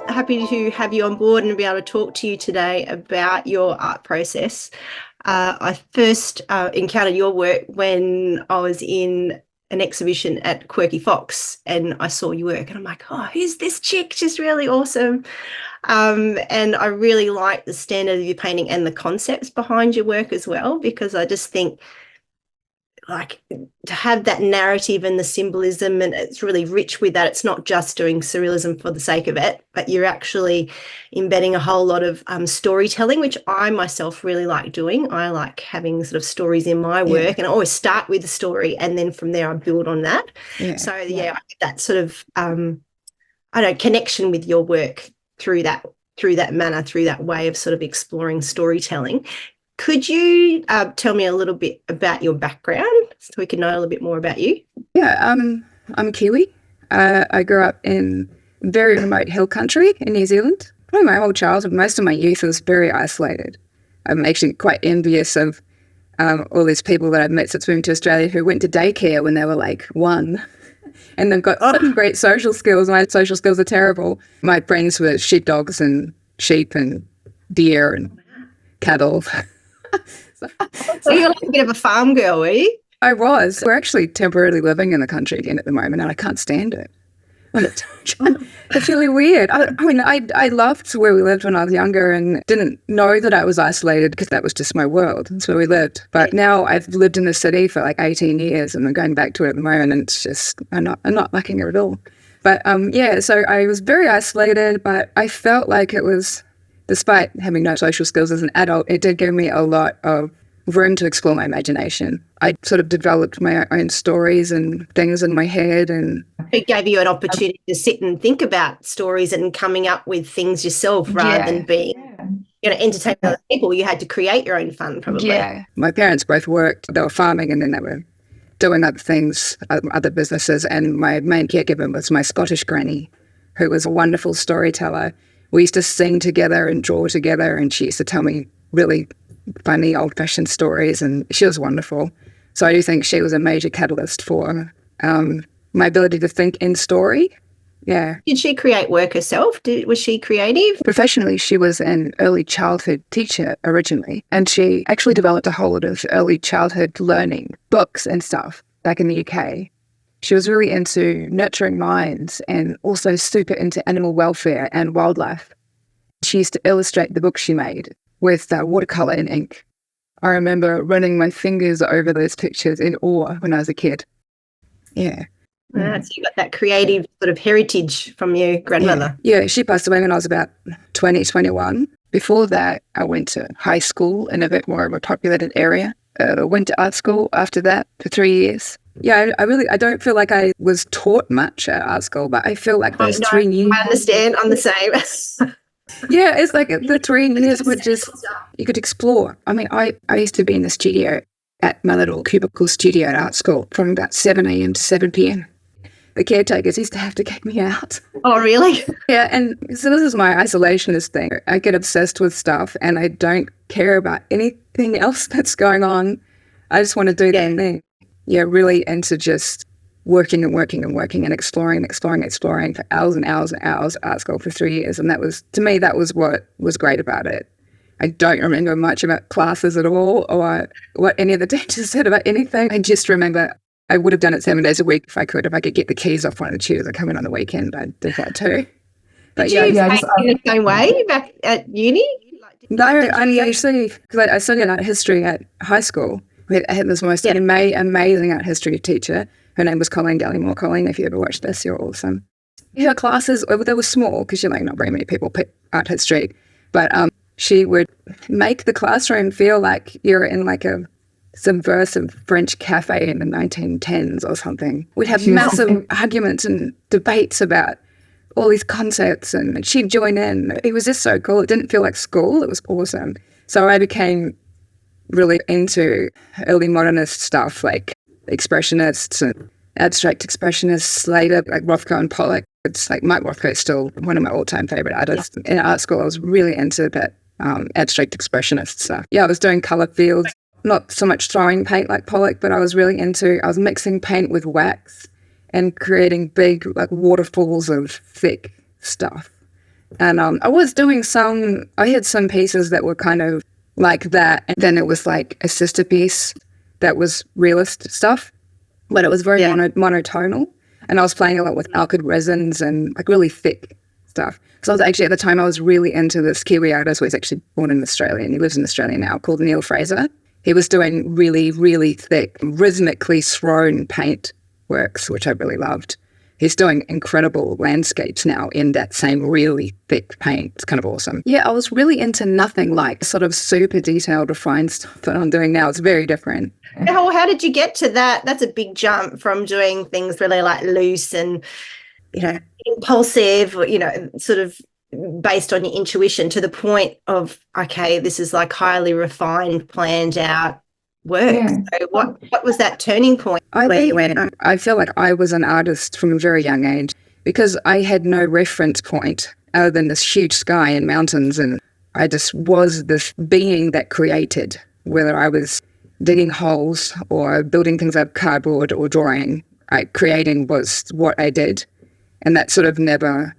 happy to have you on board and be able to talk to you today about your art process. I first encountered your work when I was in an exhibition at Quirky Fox, and I saw your work and I'm like, oh, who's this chick? She's really awesome. And I really like the standard of your painting and the concepts behind your work as well, because I just think like to have that narrative and the symbolism, and it's really rich with that. It's not just doing surrealism for the sake of it, but you're actually embedding a whole lot of storytelling, which I myself really like doing. I like having sort of stories in my work, and I always start with the story and then from there I build on that. So I get that sort of connection with your work through that manner, through that way of sort of exploring storytelling. Could you tell me a little bit about your background so we can know a little bit more about you? Yeah, I'm Kiwi. I grew up in very remote hill country in New Zealand. Probably my whole childhood, most of my youth was very isolated. I'm actually quite envious of all these people that I've met since moving to Australia who went to daycare when they were like 1. And they've got some great social skills. My social skills are terrible. My friends were sheepdogs and sheep and deer and cattle. So you're like a bit of a farm girl, were you? I was. We're actually temporarily living in the country again at the moment, and I can't stand it. It's really weird. I loved where we lived when I was younger and didn't know that I was isolated because that was just my world. That's where we lived. But now I've lived in the city for like 18 years and I'm going back to it at the moment, and it's just, I'm not liking it at all. But so I was very isolated, but I felt like it was, despite having no social skills as an adult, it did give me a lot of room to explore my imagination. I sort of developed my own stories and things in my head. And it gave you an opportunity to sit and think about stories and coming up with things yourself rather than being, entertain other people. You had to create your own fun, probably. Yeah. My parents both worked. They were farming and then they were doing other things, other businesses. And my main caregiver was my Scottish granny, who was a wonderful storyteller. We used to sing together and draw together, and she used to tell me really funny old-fashioned stories, and she was wonderful. So I do think she was a major catalyst for my ability to think in story. Yeah. Did she create work herself? Was she creative? Professionally, she was an early childhood teacher originally, and she actually developed a whole lot of early childhood learning books and stuff back in the UK. She was really into nurturing minds and also super into animal welfare and wildlife. She used to illustrate the books she made with watercolour and ink. I remember running my fingers over those pictures in awe when I was a kid. Yeah. So you got that creative sort of heritage from your grandmother. Yeah, she passed away when I was about 20, 21. Before that, I went to high school in a bit more of a populated area. Went to art school after that for 3 years. Yeah, I don't feel like I was taught much at art school, but I feel like those 3 years. I understand. I'm the same. Yeah, it's like the 3 years were just, you could explore. I mean, I used to be in the studio at my little cubicle studio at art school from about 7 a.m. to 7 p.m. The caretakers used to have to kick me out. Oh, really? Yeah, and so this is my isolationist thing. I get obsessed with stuff and I don't care about anything else that's going on. I just want to do that thing. Yeah, really into just working and exploring for hours and hours and hours at art school for 3 years. And that was, to me, that was what was great about it. I don't remember much about classes at all or what any of the teachers said about anything. I just remember I would have done it 7 days a week if I could get the keys off one of the tutors and come in on the weekend. I did that too. But did you paint in the same way back at uni? No, I actually, because I studied art history at high school. I had this most amazing art history teacher. Her name was Colleen Gallimore. Colleen, if you ever watched this, you're awesome. Her classes, they were small because not very many people pick art history, but she would make the classroom feel like you're in like a subversive French cafe in the 1910s or something. We'd have massive arguments and debates about all these concepts, and she'd join in. It was just so cool. It didn't feel like school. It was awesome. So I became really into early modernist stuff like expressionists and abstract expressionists later, like Rothko and Pollock. It's like Mike Rothko is still one of my all-time favorite artists. In art school, I was really into that abstract expressionist stuff. Yeah, I was doing color fields, not so much throwing paint like Pollock, but I was mixing paint with wax and creating big like waterfalls of thick stuff. And I had some pieces that were kind of like that. And then it was like a sister piece that was realist stuff, but it was very monotonal. And I was playing a lot with alkyd resins and like really thick stuff. So I was actually, at the time, I was really into this Kiwi artist who was actually born in Australia and he lives in Australia now, called Neil Fraser. He was doing really, really thick, rhythmically thrown paint works, which I really loved. He's doing incredible landscapes now in that same really thick paint. It's kind of awesome. Yeah, I was really into nothing like sort of super detailed, refined stuff that I'm doing now. It's very different. How did you get to that? That's a big jump from doing things really like loose and, impulsive, sort of based on your intuition to the point of, okay, this is like highly refined, planned out work. Yeah. So what was that turning point? I feel like I was an artist from a very young age because I had no reference point other than this huge sky and mountains, and I just was this being that created, whether I was digging holes or building things out of cardboard or drawing. Creating was what I did, and that sort of never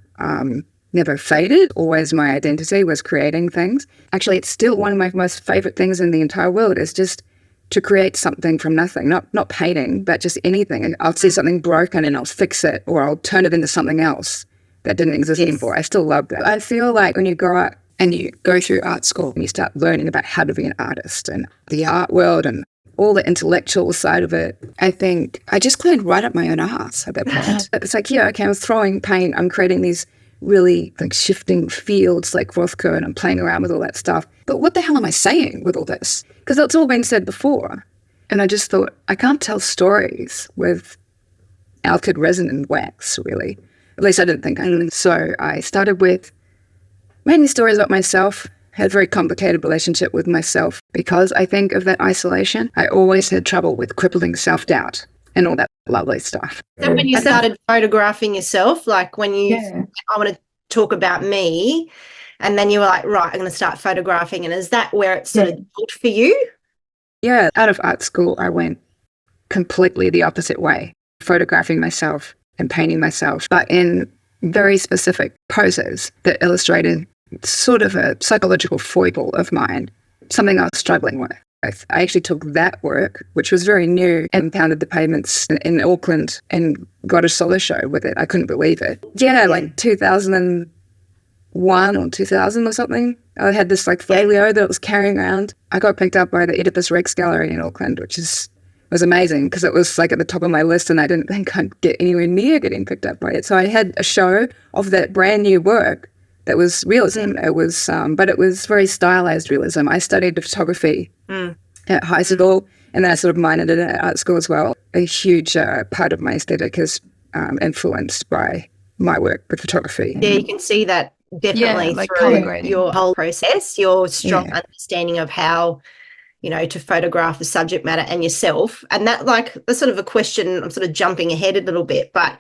faded. Always my identity was creating things. Actually, it's still one of my most favorite things in the entire world is just to create something from nothing, not painting, but just anything. I'll see something broken and I'll fix it, or I'll turn it into something else that didn't exist before. I still love that. I feel like when you grow up and you go through art school and you start learning about how to be an artist and the art world and all the intellectual side of it, I think I just cleaned right up my own ass at that point. It's like, okay, I'm throwing paint, I'm creating these really like shifting fields like Rothko, and I'm playing around with all that stuff. But what the hell am I saying with all this? Because it's all been said before. And I just thought, I can't tell stories with alkyd resin and wax, really. At least I didn't think I could. So I started with mainly stories about myself. Had a very complicated relationship with myself because I think of that isolation. I always had trouble with crippling self-doubt and all that lovely stuff. So when you started photographing yourself, like when I want to talk about me, and then you were like, right, I'm going to start photographing. And is that where it sort of built for you? Yeah, out of art school, I went completely the opposite way, photographing myself and painting myself, but in very specific poses that illustrated sort of a psychological foible of mine, something I was struggling with. I actually took that work, which was very new, and pounded the pavements in Auckland and got a solo show with it. I couldn't believe it. Yeah, like 2001 or 2000 or something. I had this like folio that I was carrying around. I got picked up by the Oedipus Rex Gallery in Auckland, which was amazing because it was like at the top of my list and I didn't think I'd get anywhere near getting picked up by it. So I had a show of that brand new work that was realism. It was, but it was very stylized realism. I studied photography at high school, and then I sort of minored it at art school as well. A huge part of my aesthetic is influenced by my work with photography. Yeah, you can see that definitely through your whole process, your strong understanding of how, to photograph the subject matter and yourself. And that, like, that's sort of a question, I'm sort of jumping ahead a little bit, but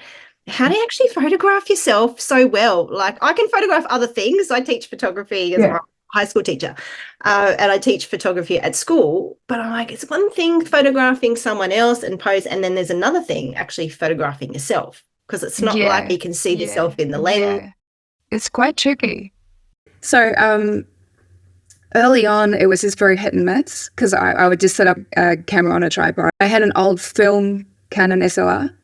how do you actually photograph yourself so well? Like, I can photograph other things. I teach photography as a high school teacher, and I teach photography at school. But I'm like, it's one thing photographing someone else and pose, and then there's another thing actually photographing yourself, because it's not like you can see yourself in the lens. It's quite tricky. So early on, it was just very hit and miss because I would just set up a camera on a tripod. I had an old film Canon SLR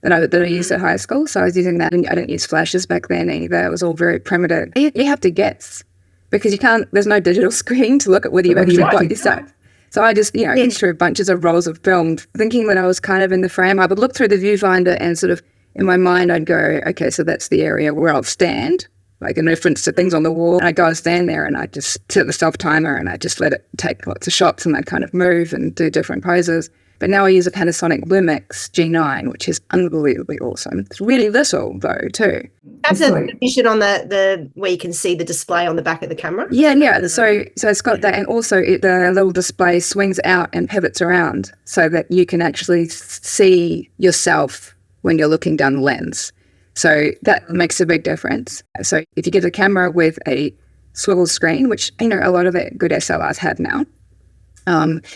that I used at high school. So I was using that, and I didn't use flashes back then either. It was all very primitive. You have to guess because there's no digital screen to look at whether you've actually got your stuff. So I just, through bunches of rolls of film, thinking that I was kind of in the frame. I would look through the viewfinder and sort of, in my mind, I'd go, okay, so that's the area where I'll stand, like in reference to things on the wall. And I'd go and stand there and I'd just set the self-timer and I'd just let it take lots of shots and I'd kind of move and do different poses. But now I use a Panasonic Lumix G9, which is unbelievably awesome. It's really little, though, too. That's a vision on the where you can see the display on the back of the camera? Yeah. So it's got that, and also the little display swings out and pivots around so that you can actually see yourself when you're looking down the lens. So that makes a big difference. So if you get a camera with a swivel screen, which, a lot of the good SLRs have now,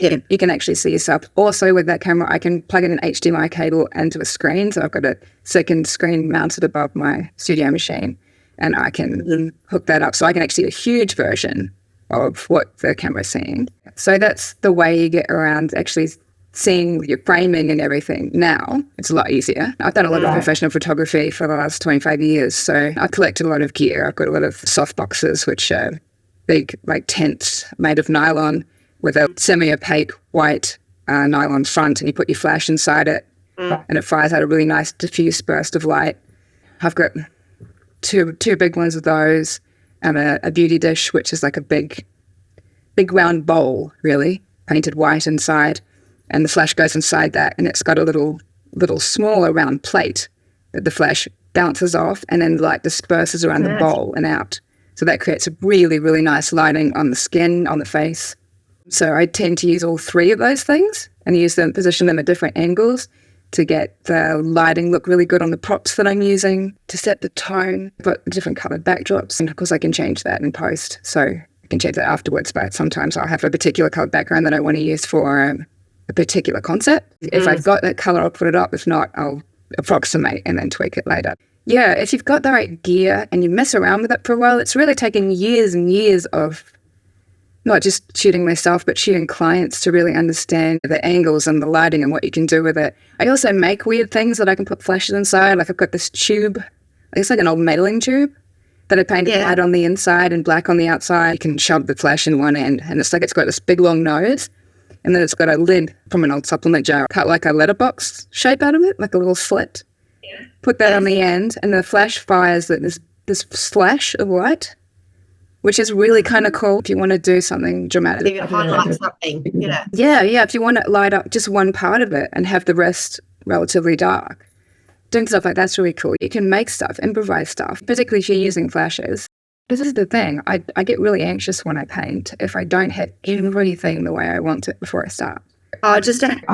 you can actually see yourself. Also with that camera, I can plug in an HDMI cable into a screen. So I've got a second screen mounted above my studio machine. and I can hook that up so I can actually see a huge version of what the camera's seeing. So that's the way you get around actually seeing your framing and everything. Now it's a lot easier. I've done a lot of professional photography for the last 25 years, so I've collected a lot of gear. I've got a lot of soft boxes, which are big like tents made of nylon with a semi-opaque white nylon front, and you put your flash inside it and it fires out a really nice diffuse burst of light. I've got two big ones of those, and a beauty dish, which is like a big round bowl, really, painted white inside, and the flash goes inside that, and it's got a little smaller round plate that the flash bounces off and then light disperses around the bowl and out. So that creates a really, really nice lighting on the skin, on the face. So I tend to use all three of those things and position them at different angles to get the lighting look really good on the props that I'm using, to set the tone. I've got different coloured backdrops, and of course I can change that in post. So I can change that afterwards, but sometimes I'll have a particular coloured background that I want to use for a particular concept. If I've got that colour, I'll put it up. If not, I'll approximate and then tweak it later. Yeah, if you've got the right gear and you mess around with it for a while, it's really taken years and years of not just shooting myself, but shooting clients to really understand the angles and the lighting and what you can do with it. I also make weird things that I can put flashes inside. Like I've got this tube, it's like an old medaling tube that I painted white on the inside and black on the outside. You can shove the flash in one end, and it's got this big long nose, and then it's got a lid from an old supplement jar, cut like a letterbox shape out of it, like a little slit. Yeah. Put that on the end, and the flash fires this flash of light, which is really kind of cool if you want to do something dramatic. You're going to highlight something, Yeah, if you want to light up just one part of it and have the rest relatively dark. Doing stuff like that's really cool. You can make stuff, improvise stuff, particularly if you're using flashes. This is the thing. I get really anxious when I paint if I don't have everything the way I want it before I start. Oh,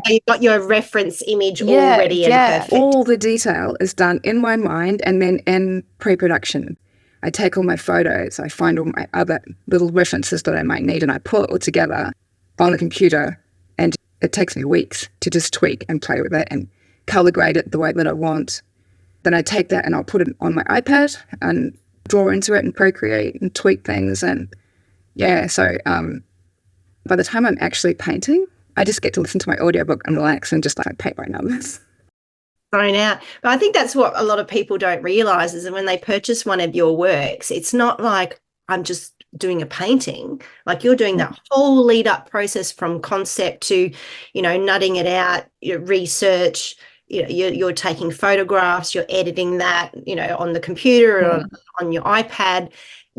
you've got your reference image already and perfect. All the detail is done in my mind and then in pre-production. I take all my photos, I find all my other little references that I might need, and I pull it all together on the computer, and it takes me weeks to just tweak and play with it and color grade it the way that I want. Then I take that and I'll put it on my iPad and draw into it and Procreate and tweak things. And so by the time I'm actually painting, I just get to listen to my audiobook and relax and just like paint by numbers. Thrown out. But I think that's what a lot of people don't realise is that when they purchase one of your works, it's not like I'm just doing a painting. Like you're doing that whole lead up process from concept to, nutting it out, your research, you're taking photographs, you're editing that, on the computer or on your iPad,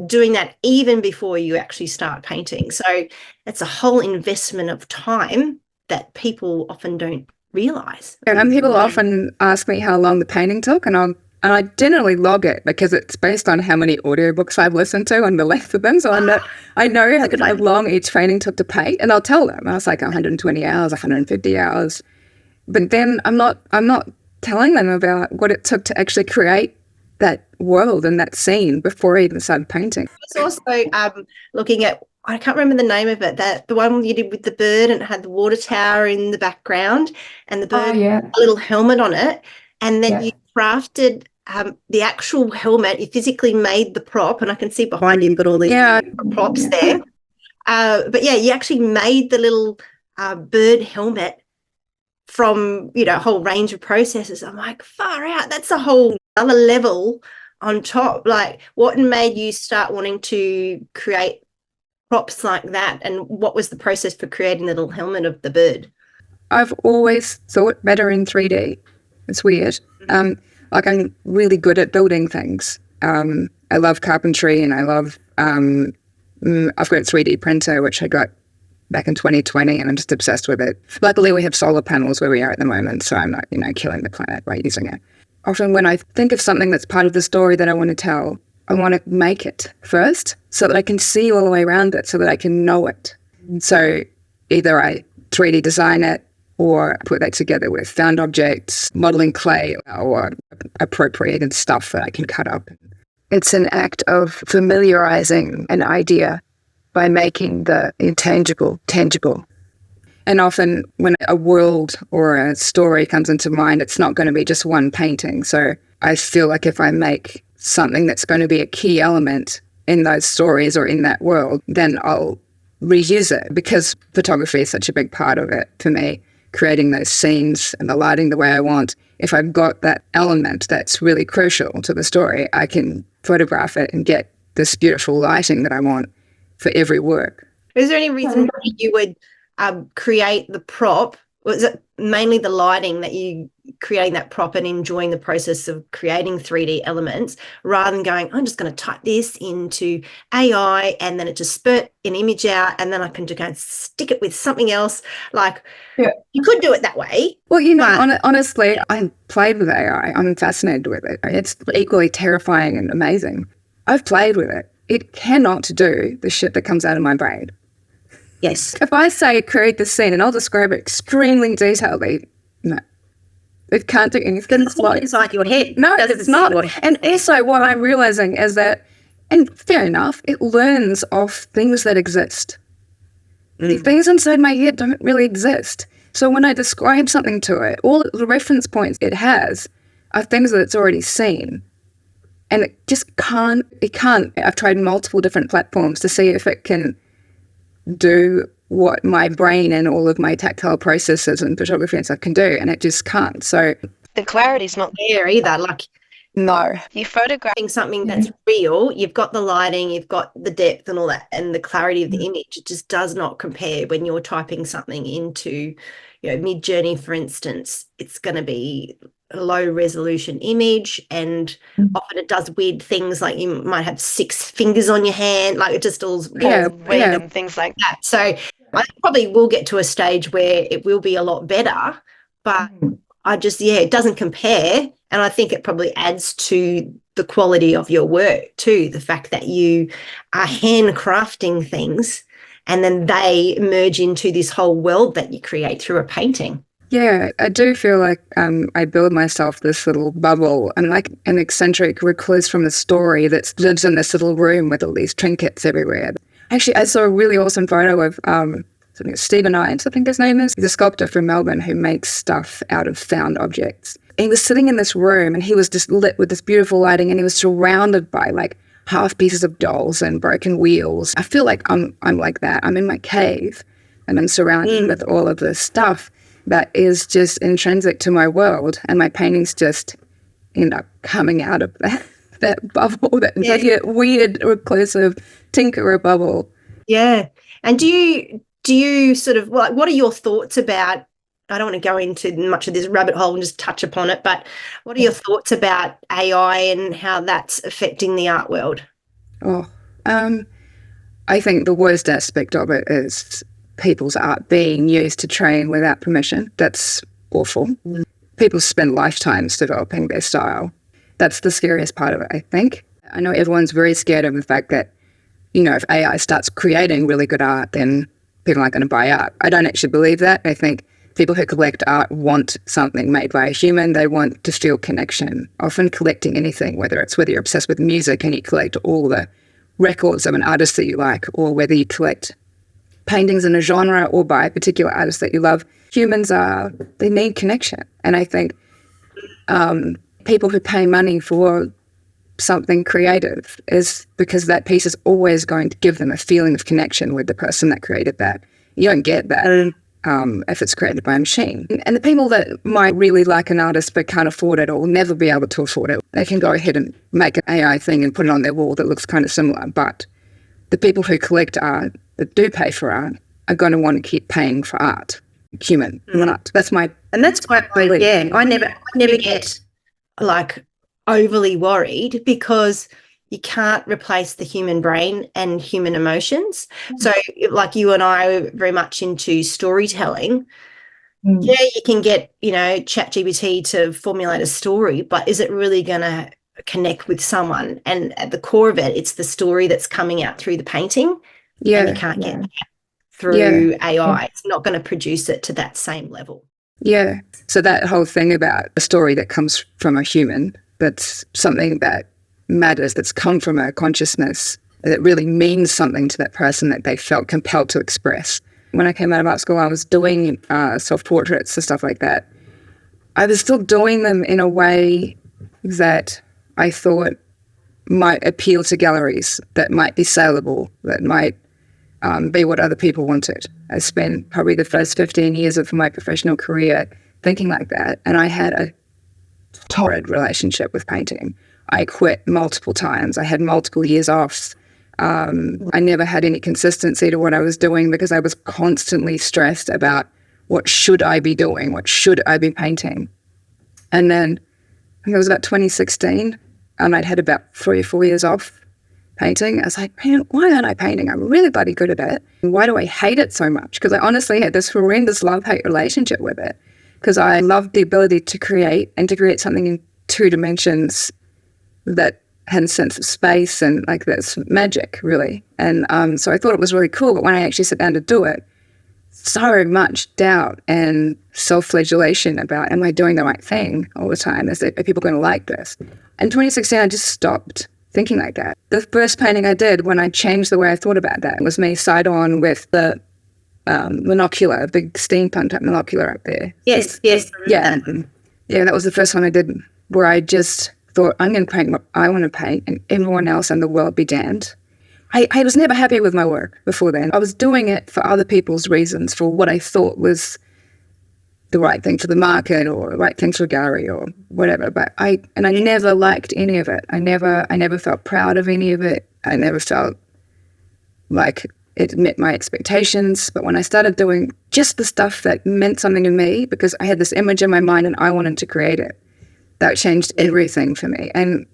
doing that even before you actually start painting. So it's a whole investment of time that people often don't realise. And people often ask me how long the painting took, and I generally log it because it's based on how many audiobooks I've listened to and the length of them. So I know how long each painting took to paint, and I'll tell them. I was like 120 hours, 150 hours. But then I'm not telling them about what it took to actually create that world and that scene before I even started painting. I was also looking at, I can't remember the name of it, the one you did with the bird and it had the water tower in the background and the bird had a little helmet on it. And then you crafted the actual helmet. You physically made the prop, and I can see behind him, but all these props there. But you actually made the little bird helmet from, a whole range of processes. I'm like, far out. That's a whole other level on top. Like, what made you start wanting to create props like that, and what was the process for creating the little helmet of the bird? I've always thought better in 3D. It's weird. Like I'm really good at building things. I love carpentry, and I love I've got a 3D printer which I got back in 2020, and I'm just obsessed with it. Luckily we have solar panels where we are at the moment, so I'm not killing the planet by using it. Often when I think of something that's part of the story that I want to tell, I want to make it first so that I can see all the way around it, so that I can know it. So either I 3D design it, or put that together with found objects, modeling clay, or appropriated stuff that I can cut up. It's an act of familiarizing an idea by making the intangible tangible. And often when a world or a story comes into mind, it's not going to be just one painting. So I feel like if I make something that's going to be a key element in those stories or in that world, then I'll reuse it, because photography is such a big part of it for me, creating those scenes and the lighting the way I want. If I've got that element that's really crucial to the story, I can photograph it and get this beautiful lighting that I want for every work. Is there any reason why you would create the prop? Was it mainly the lighting that you creating that prop and enjoying the process of creating 3D elements, rather than going, I'm just going to type this into AI and then it just spurt an image out and then I can just go and stick it with something else? Like, you could do it that way. Well, you know, honestly, I played with AI. I'm fascinated with it. It's equally terrifying and amazing. I've played with it. It cannot do the shit that comes out of my brain. Yes. If I say create this scene and I'll describe it extremely detailedly, no. It can't do anything. It's not inside your head. No, it's not. And also what I'm realizing is that, and fair enough, it learns off things that exist. The things inside my head don't really exist. So when I describe something to it, all the reference points it has are things that it's already seen. And it just can't. I've tried multiple different platforms to see if it can do what my brain and all of my tactile processes and photography and stuff can do, and it just can't. So the clarity's not there either. Like, no, you're photographing something that's real. You've got the lighting, you've got the depth and all that, and the clarity of the image. It just does not compare when you're typing something into, Mid-Journey, for instance. It's going to be a low resolution image, and often it does weird things, like you might have 6 fingers on your hand, like it just all and things like that. So I probably will get to a stage where it will be a lot better, but I just, it doesn't compare. And I think it probably adds to the quality of your work too, the fact that you are handcrafting things and then they merge into this whole world that you create through a painting. Yeah, I do feel like I build myself this little bubble. I'm like an eccentric recluse from the story that lives in this little room with all these trinkets everywhere. Actually, I saw a really awesome photo of Stephen Irons, I think his name is. He's a sculptor from Melbourne who makes stuff out of found objects. And he was sitting in this room and he was just lit with this beautiful lighting, and he was surrounded by like half pieces of dolls and broken wheels. I feel like I'm like that. I'm in my cave and I'm surrounded with all of this stuff that is just intrinsic to my world, and my paintings just end up coming out of that bubble, that weird reclusive tinkerer bubble. Yeah. And do you sort of, like, what are your thoughts about, I don't want to go into much of this rabbit hole and just touch upon it, but what are your thoughts about AI and how that's affecting the art world? I think the worst aspect of it is people's art being used to train without permission. That's awful. People spend lifetimes developing their style. That's the scariest part of it, I think. I know everyone's very scared of the fact that, if AI starts creating really good art, then people aren't going to buy art. I don't actually believe that. I think people who collect art want something made by a human. They want to feel connection. Often collecting anything, whether you're obsessed with music and you collect all the records of an artist that you like, or whether you collect paintings in a genre or by a particular artist that you love, they need connection. And I think people who pay money for something creative is because that piece is always going to give them a feeling of connection with the person that created that. You don't get that if it's created by a machine. And the people that might really like an artist but can't afford it or will never be able to afford it, they can go ahead and make an AI thing and put it on their wall that looks kind of similar. But the people who collect art, that do pay for art, are going to want to keep paying for art, human art. That's quite belief. Yeah. I never get like overly worried, because you can't replace the human brain and human emotions. So like you and I are very much into storytelling. Yeah, you can get, ChatGPT to formulate a story, but is it really going to connect with someone? And at the core of it, it's the story that's coming out through the painting. Yeah. And you can't get that through AI. It's not going to produce it to that same level. Yeah. So that whole thing about a story that comes from a human, that's something that matters, that's come from a consciousness, that really means something to that person that they felt compelled to express. When I came out of art school, I was doing self-portraits and stuff like that. I was still doing them in a way that I thought might appeal to galleries, that might be saleable, that might be what other people wanted. I spent probably the first 15 years of my professional career thinking like that, and I had a torrid relationship with painting. I quit multiple times. I had multiple years off. I never had any consistency to what I was doing because I was constantly stressed about what should I be doing, what should I be painting. And then I think it was about 2016, and I'd had about 3 or 4 years off painting. I was like, man, why aren't I painting? I'm really bloody good at it. Why do I hate it so much? Because I honestly had this horrendous love-hate relationship with it, because I loved the ability to create and to create something in 2 dimensions that had a sense of space and like this magic, really. And so I thought it was really cool. But when I actually sat down to do it, so much doubt and self-flagellation about, am I doing the right thing all the time? Are people going to like this? In 2016, I just stopped thinking like that. The first painting I did when I changed the way I thought about that was me side-on with the monocular, big steampunk type monocular up there. Yes. Yeah. Yeah, that was the first one I did where I just thought, I'm going to paint what I want to paint and everyone else in the world be damned. I was never happy with my work before then. I was doing it for other people's reasons, for what I thought was the right thing for the market or the right thing for a gallery or whatever. But I never liked any of it. I never felt proud of any of it. I never felt like it met my expectations. But when I started doing just the stuff that meant something to me, because I had this image in my mind and I wanted to create it, that changed everything for me. And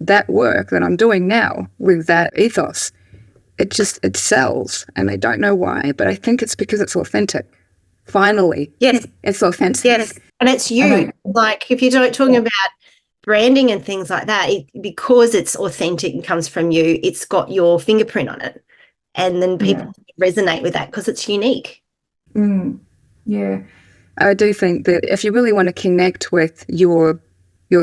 that work that I'm doing now with that ethos, it sells, and I don't know why, but I think it's because it's authentic. Finally, yes, it's authentic. Yes, and it's you. Like if you're talking about branding and things like that, because it's authentic and comes from you, it's got your fingerprint on it, and then people resonate with that because it's unique. Yeah, I do think that if you really want to connect with your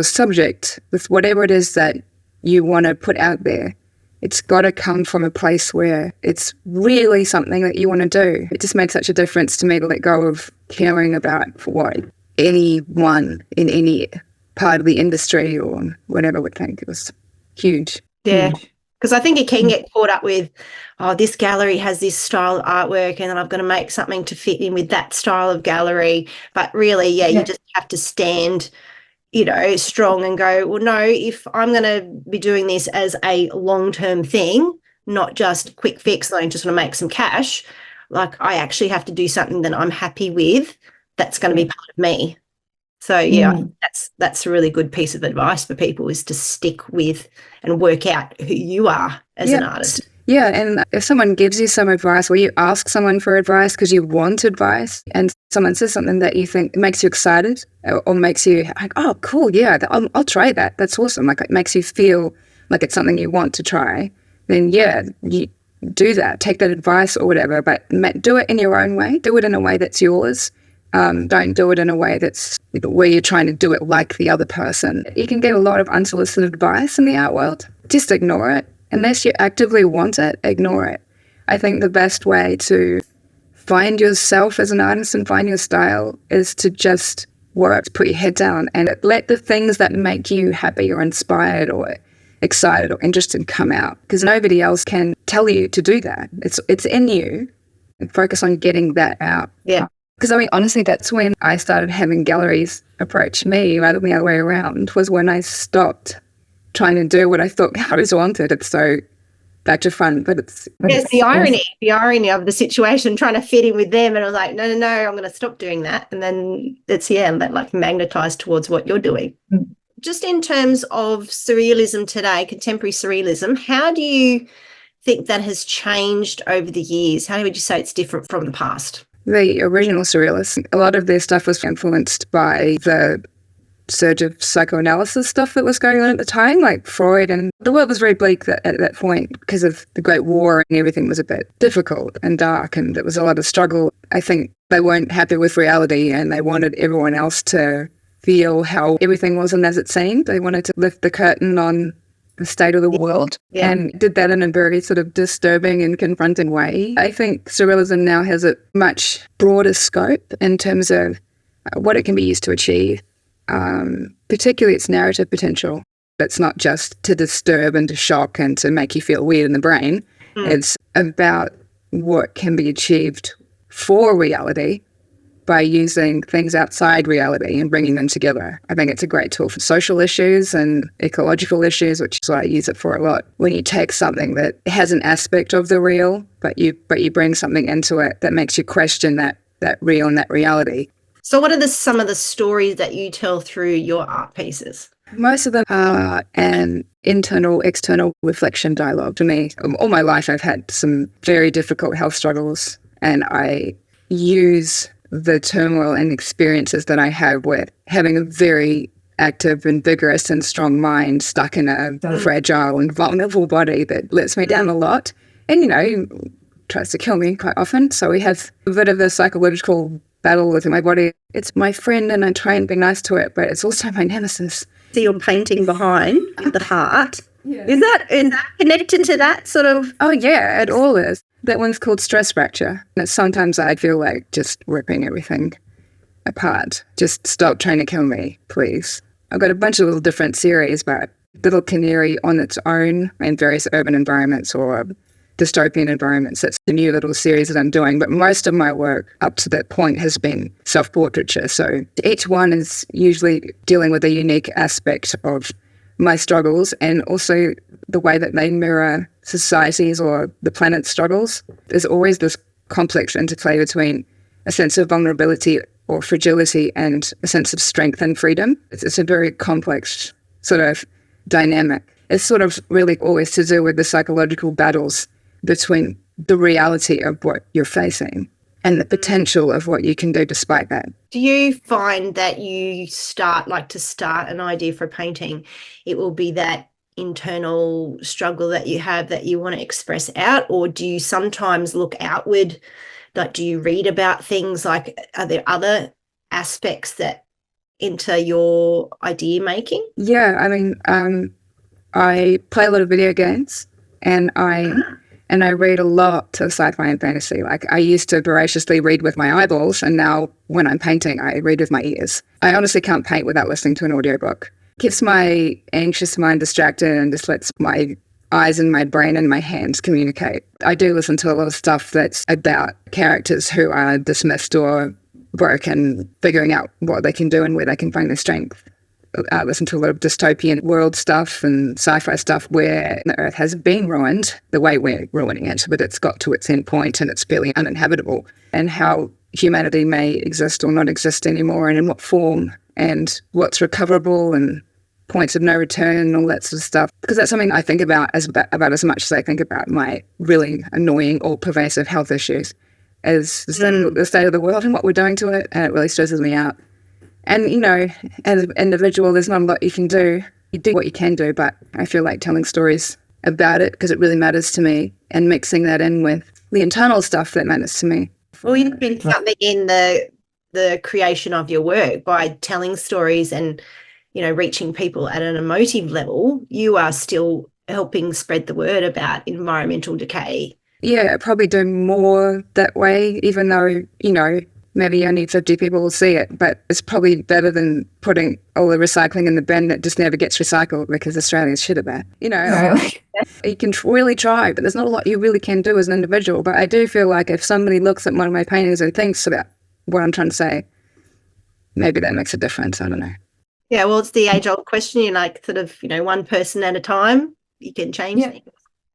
subject, with whatever it is that you want to put out there, it's got to come from a place where it's really something that you want to do. It just made such a difference to me to let go of caring about what anyone in any part of the industry or whatever would think. It was huge. Yeah, because I think you can get caught up with, oh, this gallery has this style of artwork and then I've got to make something to fit in with that style of gallery. But really, you just have to stand strong and go, well, no, if I'm going to be doing this as a long-term thing, not just quick fix, I just want to make some cash, like I actually have to do something that I'm happy with that's going to be part of me. So, that's a really good piece of advice for people, is to stick with and work out who you are as an artist. Yeah, and if someone gives you some advice or you ask someone for advice because you want advice and someone says something that you think makes you excited or makes you like, oh, cool, yeah, I'll try that. That's awesome. Like it makes you feel like it's something you want to try, then you do that. Take that advice or whatever, but do it in your own way. Do it in a way that's yours. Don't do it in a way that's where you're trying to do it like the other person. You can get a lot of unsolicited advice in the art world. Just ignore it. Unless you actively want it, ignore it. I think the best way to find yourself as an artist and find your style is to just work, put your head down and let the things that make you happy or inspired or excited or interested come out, because nobody else can tell you to do that. It's in you, and focus on getting that out. Yeah. Because, I mean, honestly, that's when I started having galleries approach me rather than the other way around, was when I stopped trying to do what I thought galleries wanted. It's so back to front, but it's the irony of the situation, trying to fit in with them, and I was like, no, I'm going to stop doing that, and then that like magnetized towards what you're doing. Just in terms of surrealism today, contemporary surrealism, how do you think that has changed over the years? How would you say it's different from the past? The original surrealists, a lot of their stuff was influenced by the surge of psychoanalysis stuff that was going on at the time, like Freud, and the world was very bleak at that point because of the Great War, and everything was a bit difficult and dark, and there was a lot of struggle. I think they weren't happy with reality and they wanted everyone else to feel how everything wasn't as it seemed. They wanted to lift the curtain on the state of the world, and did that in a very sort of disturbing and confronting way. I think surrealism now has a much broader scope in terms of what it can be used to achieve. Particularly its narrative potential. It's not just to disturb and to shock and to make you feel weird in the brain. It's about what can be achieved for reality by using things outside reality and bringing them together. I think it's a great tool for social issues and ecological issues, which is what I use it for a lot. When you take something that has an aspect of the real, but you bring something into it that makes you question that real and that reality. So what are some of the stories that you tell through your art pieces? Most of them are an internal, external reflection dialogue. To me, all my life I've had some very difficult health struggles, and I use the turmoil and experiences that I have with having a very active and vigorous and strong mind stuck in a fragile and vulnerable body that lets me down a lot and, tries to kill me quite often. So we have a bit of a psychological battle with my body. It's my friend and I try and be nice to it, but it's also my nemesis. See your painting behind the heart. Yeah. Is that connected to that sort of? Oh yeah, it all is. That one's called Stress Fracture. And sometimes I feel like just ripping everything apart. Just stop trying to kill me, please. I've got a bunch of little different series, but Little Canary on its own in various urban environments or dystopian environments. That's the new little series that I'm doing. But most of my work up to that point has been self-portraiture. So each one is usually dealing with a unique aspect of my struggles and also the way that they mirror societies or the planet's struggles. There's always this complex interplay between a sense of vulnerability or fragility and a sense of strength and freedom. It's a very complex sort of dynamic. It's sort of really always to do with the psychological battles between the reality of what you're facing and the potential of what you can do despite that. Do you find that you start an idea for a painting, it will be that internal struggle that you have that you want to express out, or do you sometimes look outward? Like, do you read about things? Like, are there other aspects that enter your idea making? Yeah, I mean, I play a lot of video games and I read a lot of sci-fi and fantasy. Like, I used to voraciously read with my eyeballs, and now when I'm painting, I read with my ears. I honestly can't paint without listening to an audiobook. It keeps my anxious mind distracted and just lets my eyes and my brain and my hands communicate. I do listen to a lot of stuff that's about characters who are dismissed or broken, figuring out what they can do and where they can find their strength. I listen to a lot of dystopian world stuff and sci-fi stuff where the Earth has been ruined the way we're ruining it, but it's got to its end point and it's barely uninhabitable, and how humanity may exist or not exist anymore and in what form and what's recoverable and points of no return and all that sort of stuff. Because that's something I think about as much as I think about my really annoying or pervasive health issues, is the state of the world and what we're doing to it, and it really stresses me out. And, as an individual, there's not a lot you can do. You do what you can do, but I feel like telling stories about it because it really matters to me and mixing that in with the internal stuff that matters to me. Well, you've been something in the creation of your work by telling stories and, reaching people at an emotive level. You are still helping spread the word about environmental decay. Yeah, I probably do more that way, even though, maybe only 50 people will see it, but it's probably better than putting all the recycling in the bin that just never gets recycled because Australia's shit about. You can really try, but there's not a lot you really can do as an individual. But I do feel like if somebody looks at one of my paintings and thinks about what I'm trying to say, maybe that makes a difference. I don't know. Yeah, well, it's the age-old question, one person at a time, you can change things.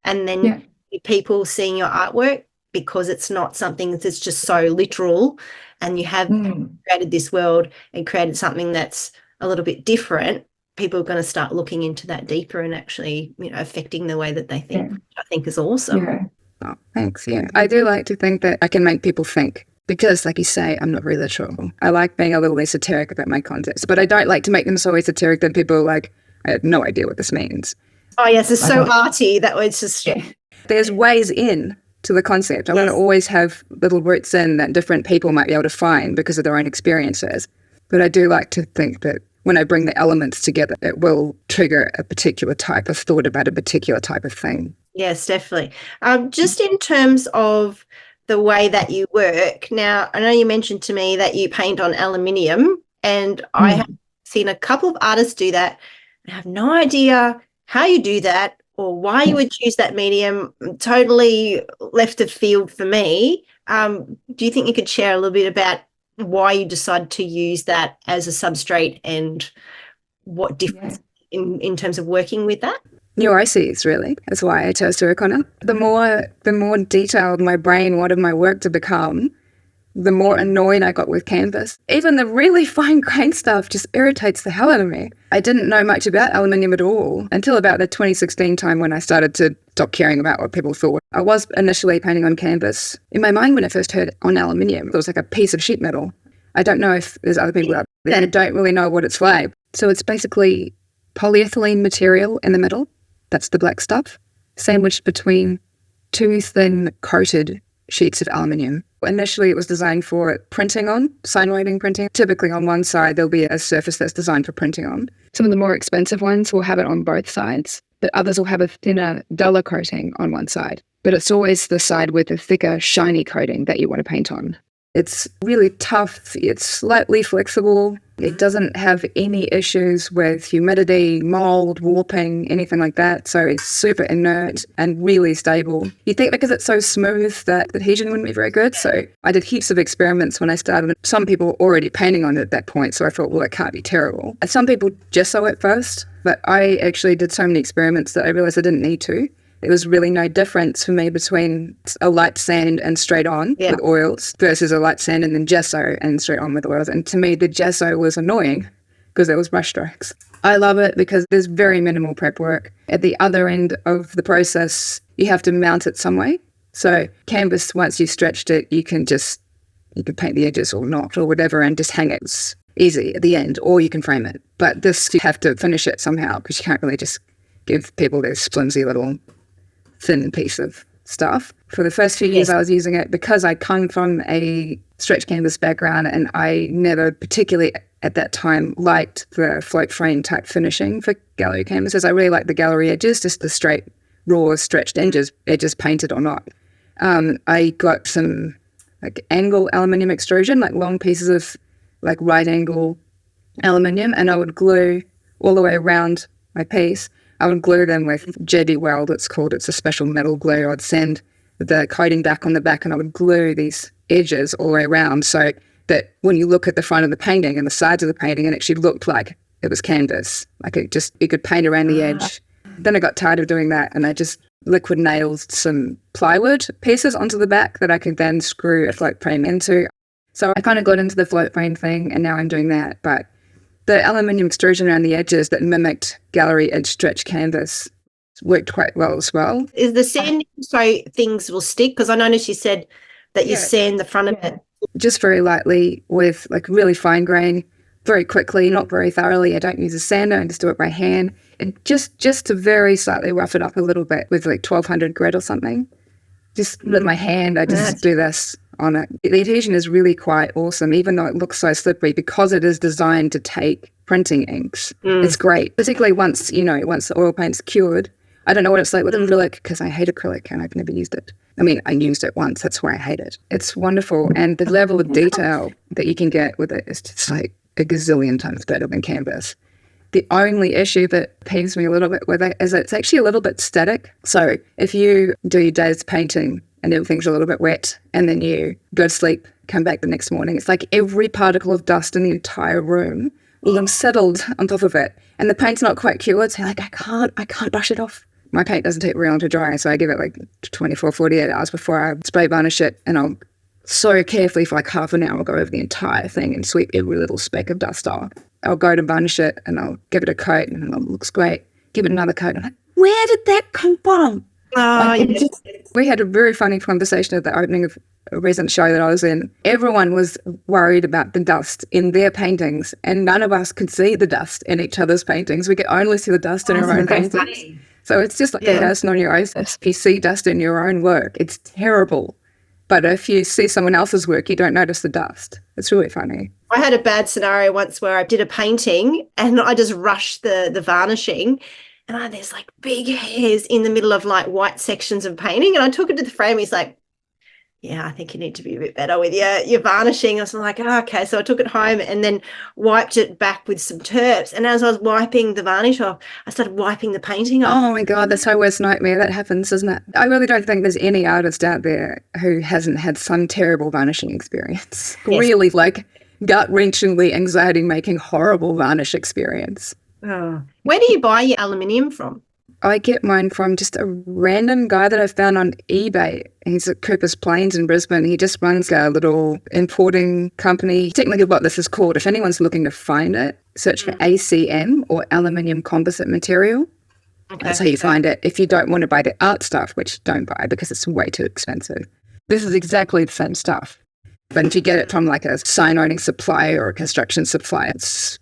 And then people seeing your artwork, because it's not something that's just so literal, and you have created this world and created something that's a little bit different, people are going to start looking into that deeper and actually, affecting the way that they think, which I think is awesome. Yeah. Oh, thanks. Yeah, I do like to think that I can make people think because, like you say, I'm not very literal. I like being a little esoteric about my concepts, but I don't like to make them so esoteric that people are like, I have no idea what this means. Oh, yes, it's so arty that it's just... Yeah. There's ways in to the concept. I want to always have little roots in that different people might be able to find because of their own experiences. But I do like to think that when I bring the elements together, it will trigger a particular type of thought about a particular type of thing. Yes, definitely. Just in terms of the way that you work, now, I know you mentioned to me that you paint on aluminium, and I have seen a couple of artists do that, I have no idea how you do that or why you would choose that medium. Totally left of field for me. Do you think you could share a little bit about why you decided to use that as a substrate and what difference in terms of working with that? Neuroses, really. That's why I chose to work on it. The more detailed my brain wanted my work to become, the more annoyed I got with canvas. Even the really fine grain stuff just irritates the hell out of me. I didn't know much about aluminium at all until about the 2016 time when I started to stop caring about what people thought. I was initially painting on canvas. In my mind, when I first heard on aluminium, it was like a piece of sheet metal. I don't know if there's other people out there that don't really know what it's like. So it's basically polyethylene material in the middle. That's the black stuff, sandwiched between two thin coated sheets of aluminium. Initially, it was designed for printing on, sign writing printing. Typically on one side, there'll be a surface that's designed for printing on. Some of the more expensive ones will have it on both sides, but others will have a thinner, duller coating on one side. But it's always the side with a thicker, shiny coating that you want to paint on. It's really tough. It's slightly flexible. It doesn't have any issues with humidity, mold, warping, anything like that. So it's super inert and really stable. You think because it's so smooth that adhesion wouldn't be very good. So I did heaps of experiments when I started. Some people were already painting on it at that point. So I thought, well, it can't be terrible. And some people gesso it first, but I actually did so many experiments that I realized I didn't need to. There was really no difference for me between a light sand and straight on with oils versus a light sand and then gesso and straight on with oils. And to me, the gesso was annoying because there was brush strokes. I love it because there's very minimal prep work. At the other end of the process, you have to mount it some way. So canvas, once you've stretched it, you can paint the edges or not or whatever and just hang it. It's easy at the end, or you can frame it. But this, you have to finish it somehow because you can't really just give people this flimsy little thin piece of stuff. For the first few years I was using it because I come from a stretch canvas background and I never particularly at that time liked the float frame type finishing for gallery canvases. I really liked the gallery edges, just the straight, raw, stretched edges painted or not. I got some like angle aluminium extrusion, like long pieces of like right angle aluminium, and I would glue all the way around my piece. I would glue them with JB Weld, it's called. It's a special metal glue. I'd send the coating back on the back and I would glue these edges all the way around so that when you look at the front of the painting and the sides of the painting, it actually looked like it was canvas. Like you could paint around the edge. Then I got tired of doing that and I just liquid nailed some plywood pieces onto the back that I could then screw a float frame into. So I kind of got into the float frame thing and now I'm doing that. But the aluminium extrusion around the edges that mimicked gallery edge stretch canvas worked quite well as well. Is the sanding so things will stick? Because I noticed you said that you sand the front of it. Just very lightly with like really fine grain, very quickly, not very thoroughly. I don't use a sander, I just do it by hand. And just to very slightly rough it up a little bit with like 1200 grit or something. Just with my hand, I just do this on it. The adhesion is really quite awesome, even though it looks so slippery, because it is designed to take printing inks. It's great, particularly once the oil paint's cured. I don't know what it's like with acrylic because I hate acrylic and I've never used it. I mean, I used it once, that's why I hate it. It's wonderful, and the level of detail that you can get with it is just like a gazillion times better than canvas. The only issue that peeves me a little bit with it is it's actually a little bit static. So if you do your day's painting and everything's a little bit wet and then you go to sleep, come back the next morning, it's like every particle of dust in the entire room will have settled on top of it. And the paint's not quite cured, so like I can't brush it off. My paint doesn't take very long to dry, so I give it like 24, 48 hours before I spray varnish it, and I'll so carefully for like half an hour go over the entire thing and sweep every little speck of dust off. I'll go to varnish it and I'll give it a coat and it looks great. Give it another coat. I'm like, where did that come from? We had a very funny conversation at the opening of a recent show that I was in. Everyone was worried about the dust in their paintings, and none of us could see the dust in each other's paintings. We could only see the dust in our own paintings. Funny. So it's just like a person on your own. If you see dust in your own work, it's terrible. But if you see someone else's work, you don't notice the dust. It's really funny. I had a bad scenario once where I did a painting and I just rushed the varnishing, and there's like big hairs in the middle of like white sections of painting, and I took it to the frame. He's like, yeah, I think you need to be a bit better with your varnishing. I was like, oh, okay. So I took it home and then wiped it back with some terps. And as I was wiping the varnish off, I started wiping the painting off. Oh my God, that's my worst nightmare. That happens, isn't it? I really don't think there's any artist out there who hasn't had some terrible varnishing experience. Yes. Really, like, gut-wrenchingly anxiety-making, horrible varnish experience. Oh. Where do you buy your aluminium from? I get mine from just a random guy that I found on eBay. He's at Cooper's Plains in Brisbane. He just runs a little importing company. Technically what this is called, if anyone's looking to find it, search for ACM or aluminium composite material. Okay. That's how you find it. If you don't want to buy the art stuff, which don't buy because it's way too expensive. This is exactly the same stuff. But if you get it from like a sign owning supplier or a construction supplier, it's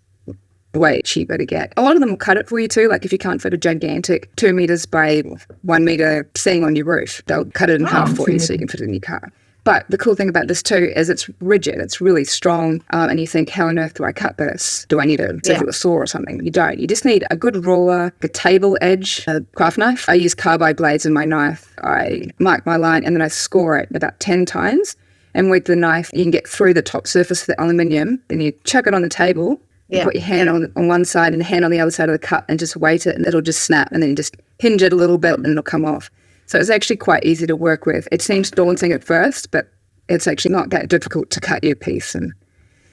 way cheaper to get. A lot of them will cut it for you too. Like if you can't fit a gigantic 2 meters by 1 meter seam on your roof, they'll cut it in half for you so you can fit it in your car. But the cool thing about this too is it's rigid, it's really strong, and you think, how on earth do I cut this? Do I need a circular saw or something? You don't. You just need a good ruler, a table edge, a craft knife. I use carbide blades in my knife. I mark my line and then I score it about 10 times. And with the knife, you can get through the top surface of the aluminium. Then you chuck it on the table. You put your hand on one side and a hand on the other side of the cut and just weight it and it'll just snap and then you just hinge it a little bit and it'll come off. So it's actually quite easy to work with. It seems daunting at first, but it's actually not that difficult to cut your piece. And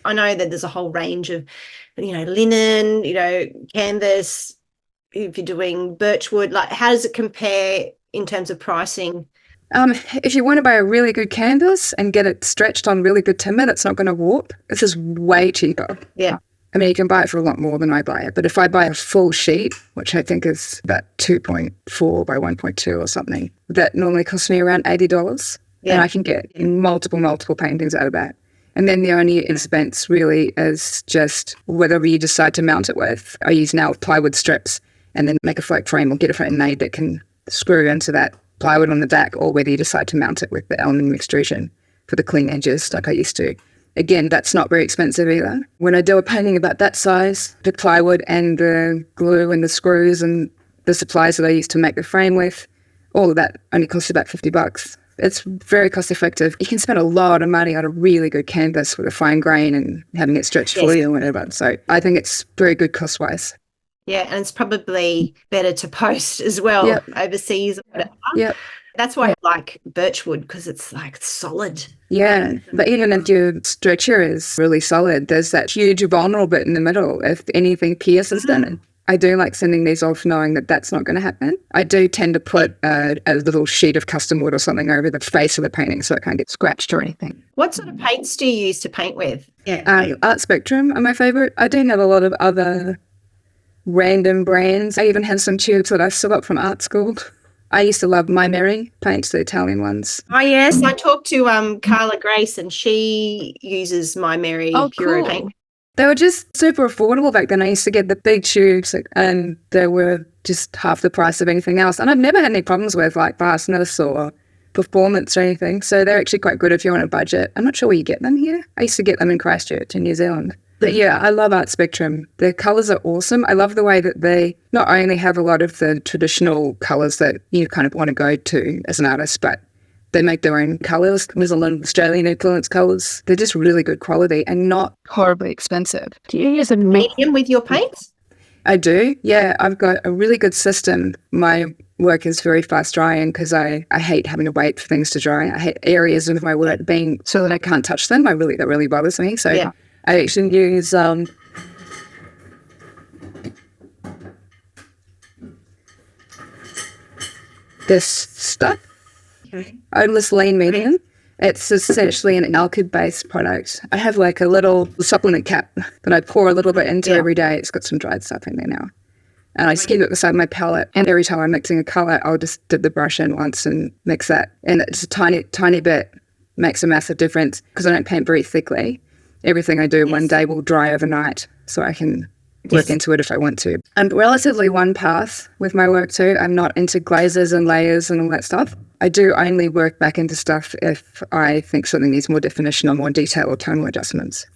I know that there's a whole range of, linen, canvas, if you're doing birchwood, like how does it compare in terms of pricing? If you want to buy a really good canvas and get it stretched on really good timber that's not going to warp, this is way cheaper. Yeah. I mean, you can buy it for a lot more than I buy it. But if I buy a full sheet, which I think is about 2.4 by 1.2 or something, that normally costs me around $80. Yeah. And I can get multiple paintings out of that. And then the only expense really is just whatever you decide to mount it with. I use now plywood strips and then make a float frame or get a frame made that can screw into that plywood on the back, or whether you decide to mount it with the aluminium extrusion for the clean edges like I used to. Again, that's not very expensive either. When I do a painting about that size, the plywood and the glue and the screws and the supplies that I use to make the frame with, all of that only costs about $50. It's very cost effective. You can spend a lot of money on a really good canvas with a fine grain and having it stretched for you or whatever. So I think it's very good cost-wise. Yeah, and it's probably better to post as well overseas or whatever. Yep. That's why I like birchwood, because it's like solid. Yeah, but even if your stretcher is really solid, there's that huge vulnerable bit in the middle if anything pierces them. I do like sending these off knowing that that's not going to happen. I do tend to put a little sheet of custom wood or something over the face of the painting so it can't get scratched or anything. What sort of paints do you use to paint with? Art Spectrum are my favourite. I do have a lot of other random brands. I even have some tubes that I still got from art school. I used to love My Mary paints, the Italian ones. Oh, yes. I talked to Carla Grace and she uses My Mary Puro paint. They were just super affordable back then. I used to get the big tubes and they were just half the price of anything else. And I've never had any problems with like fastness or performance or anything. So they're actually quite good if you're on a budget. I'm not sure where you get them here. I used to get them in Christchurch in New Zealand. But yeah, I love Art Spectrum. Their colours are awesome. I love the way that they not only have a lot of the traditional colours that you kind of want to go to as an artist, but they make their own colours. There's a lot of Australian influence colours. They're just really good quality and not horribly expensive. Do you use a medium with your paints? I do, yeah. I've got a really good system. My work is very fast drying because I hate having to wait for things to dry. I hate areas of my work being so that I can't touch them. That really bothers me. So I actually use this stuff. Okay. Odorless lean medium. It's essentially an alkyd-based product. I have like a little supplement cap that I pour a little bit into every day. It's got some dried stuff in there now. And I just keep it beside my palette. And every time I'm mixing a colour, I'll just dip the brush in once and mix that. And it's a tiny bit makes a massive difference because I don't paint very thickly. Everything I do one day will dry overnight so I can work into it if I want to. I'm relatively one path with my work too. I'm not into glazes and layers and all that stuff. I do only work back into stuff if I think something needs more definition or more detail or tonal adjustments.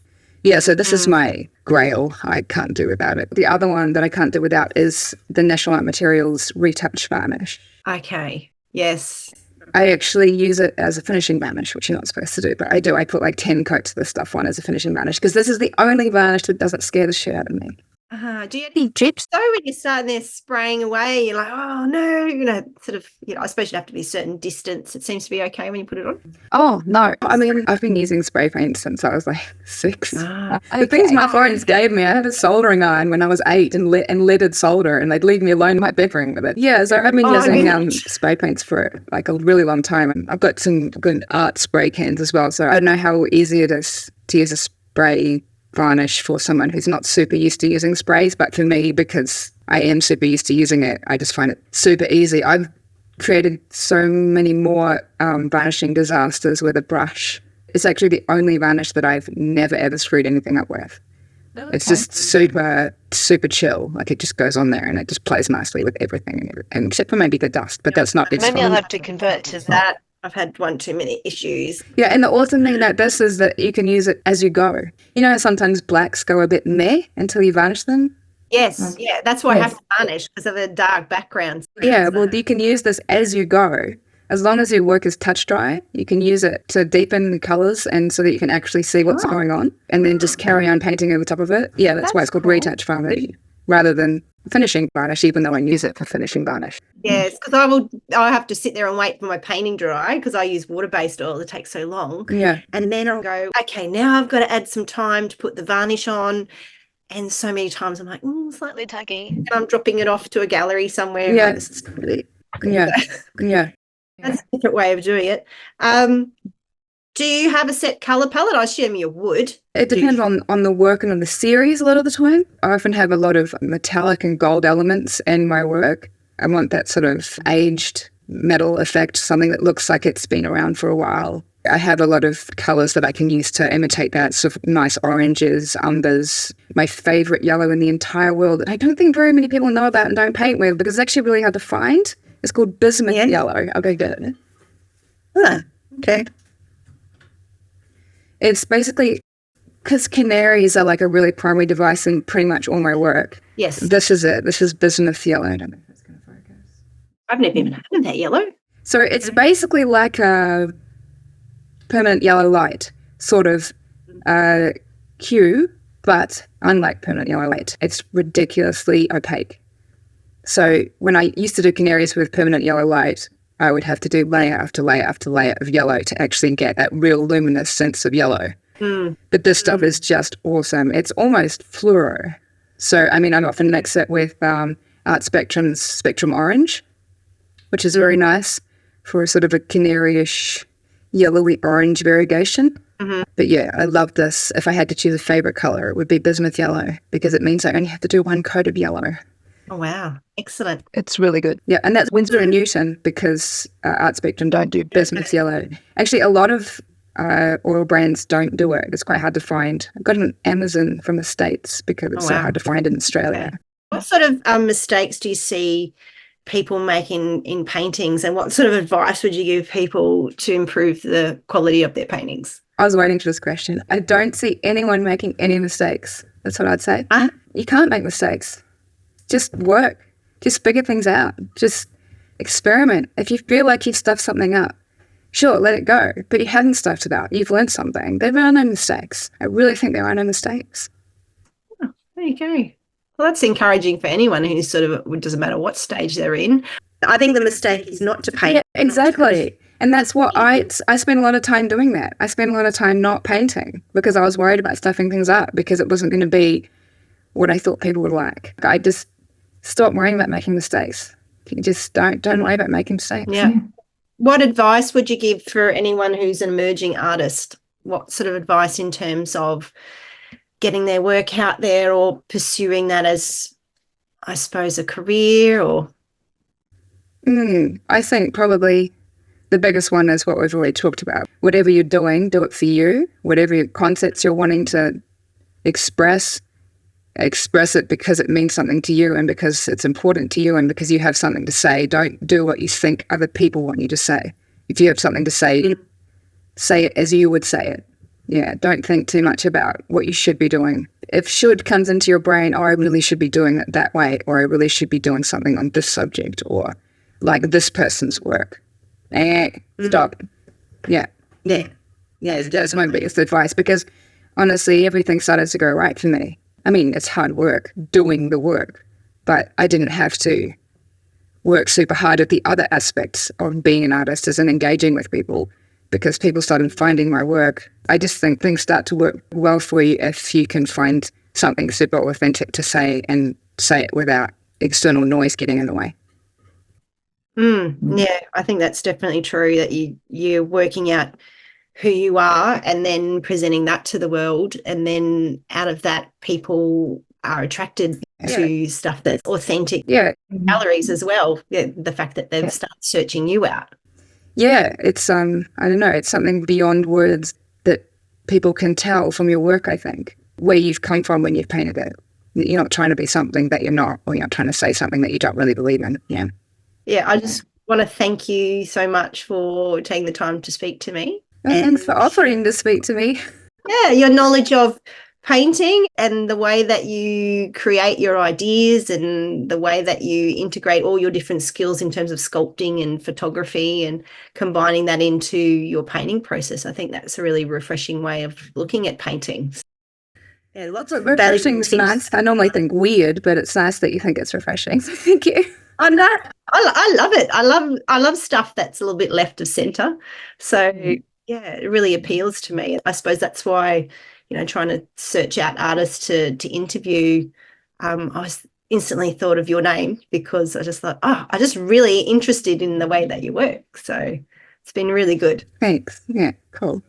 Yeah, so this is my grail. I can't do without it. The other one that I can't do without is the National Art Materials Retouch Varnish. Okay, yes. I actually use it as a finishing varnish, which you're not supposed to do, but I do. I put like 10 coats of this stuff on as a finishing varnish because this is the only varnish that doesn't scare the shit out of me. Do you have any tips though when you're starting there spraying away? You're like, oh no, sort of. I suppose you have to be a certain distance. It seems to be okay when you put it on. Oh no! I mean, I've been using spray paint since I was like 6. Okay. The things my parents gave me, I had a soldering iron when I was 8 and leaded solder, and they'd leave me alone in my bedroom with it. Yeah, so I've been using spray paints for like a really long time, and I've got some good art spray cans as well. So I don't know how easy it is to use a spray varnish for someone who's not super used to using sprays, but for me, because I am super used to using it, I just find it super easy. I've created so many more varnishing disasters with a brush. It's actually the only varnish that I've never ever screwed anything up with. It's just super, super chill. Like it just goes on there and it just plays nicely with everything, and except for maybe the dust, but that's not. Maybe I'll have to convert to that. I've had one too many issues. Yeah, and the awesome thing about this is that you can use it as you go. Sometimes blacks go a bit meh until you varnish them. Yes, that's why I have to varnish because of the dark backgrounds. Yeah, well, you can use this as you go. As long as your work is touch dry, you can use it to deepen the colours and so that you can actually see what's going on, and then just carry on painting over top of it. Yeah, that's why it's called retouch varnish rather than finishing varnish, even though I use it for finishing varnish. Yes, because I have to sit there and wait for my painting dry because I use water-based oil. It takes so long. Yeah. And then I'll go, okay, now I've got to add some time to put the varnish on. And so many times I'm like, slightly tacky. And I'm dropping it off to a gallery somewhere. Yeah. Yeah. That's a different way of doing it. Do you have a set colour palette? I assume you would. It depends on the work and on the series a lot of the time. I often have a lot of metallic and gold elements in my work. I want that sort of aged metal effect, something that looks like it's been around for a while. I have a lot of colours that I can use to imitate that, sort of nice oranges, umbers. My favourite yellow in the entire world that I don't think very many people know about and don't paint with because it's actually really hard to find. It's called bismuth yellow. I'll go get it. Okay. It's basically because canaries are like a really primary device in pretty much all my work. Yes. This is it. This is bismuth yellow. I don't know if it's going to focus. I've never even had that yellow. So it's basically like a permanent yellow light, sort of hue, but unlike permanent yellow light, it's ridiculously opaque. So when I used to do canaries with permanent yellow light, I would have to do layer after layer after layer of yellow to actually get that real luminous sense of yellow. But this stuff is just awesome. It's almost fluoro. So, I mean, I often mix it with Art Spectrum's Spectrum Orange, which is very nice for a sort of a canary-ish yellowy orange variegation. But yeah, I love this. If I had to choose a favourite colour, it would be bismuth yellow because it means I only have to do one coat of yellow. Oh, wow. Excellent. It's really good. Yeah, and that's Winsor & Newton because Art Spectrum don't do bismuth yellow. Actually, a lot of oil brands don't do it. It's quite hard to find. I got it on Amazon from the States because it's so hard to find in Australia. Okay. What sort of mistakes do you see people making in paintings, and what sort of advice would you give people to improve the quality of their paintings? I was waiting for this question. I don't see anyone making any mistakes. That's what I'd say. You can't make mistakes. Just work. Just figure things out. Just experiment. If you feel like you've stuffed something up, sure, let it go. But you haven't stuffed it up. You've learned something. There are no mistakes. I really think there are no mistakes. Oh, there you go. Well, that's encouraging for anyone who's sort of, it doesn't matter what stage they're in. I think the mistake is not to paint. Yeah, exactly. And that's what I spent a lot of time doing that. I spent a lot of time not painting because I was worried about stuffing things up because it wasn't going to be what I thought people would like. I just stopped worrying about making mistakes. You just don't worry about making mistakes. Yeah. What advice would you give for anyone who's an emerging artist? What sort of advice in terms of getting their work out there or pursuing that as, I suppose, a career or? I think probably the biggest one is what we've already talked about. Whatever you're doing, do it for you. Whatever your concepts you're wanting to express it because it means something to you and because it's important to you and because you have something to say. Don't do what you think other people want you to say. If you have something to say, say it as you would say it. Yeah, don't think too much about what you should be doing. If should comes into your brain, oh, I really should be doing it that way, or I really should be doing something on this subject, or like this person's work. Stop. Yeah. That's my biggest advice, because honestly, everything started to go right for me. I mean, it's hard work doing the work, but I didn't have to work super hard at the other aspects of being an artist as in engaging with people, because people started finding my work. I just think things start to work well for you if you can find something super authentic to say and say it without external noise getting in the way. Yeah, I think that's definitely true, that you're working out who you are and then presenting that to the world, and then out of that people are attracted to stuff that's authentic. Galleries as well, the fact that they've started searching you out. It's I don't know, it's something beyond words that people can tell from your work, I think, where you've come from when you've painted it. You're not trying to be something that you're not, or you're not trying to say something that you don't really believe in. I just want to thank you so much for taking the time to speak to me. Thanks for offering to speak to me. Your knowledge of painting and the way that you create your ideas and the way that you integrate all your different skills in terms of sculpting and photography and combining that into your painting process. I think that's a really refreshing way of looking at painting. Lots of refreshing. Nice. I normally think weird, but it's nice that you think it's refreshing. So thank you. I love it. I love stuff that's a little bit left of center. So it really appeals to me. I suppose that's why, trying to search out artists to interview, I was instantly thought of your name, because I just thought, I'm just really interested in the way that you work. So it's been really good. Thanks. Yeah, cool.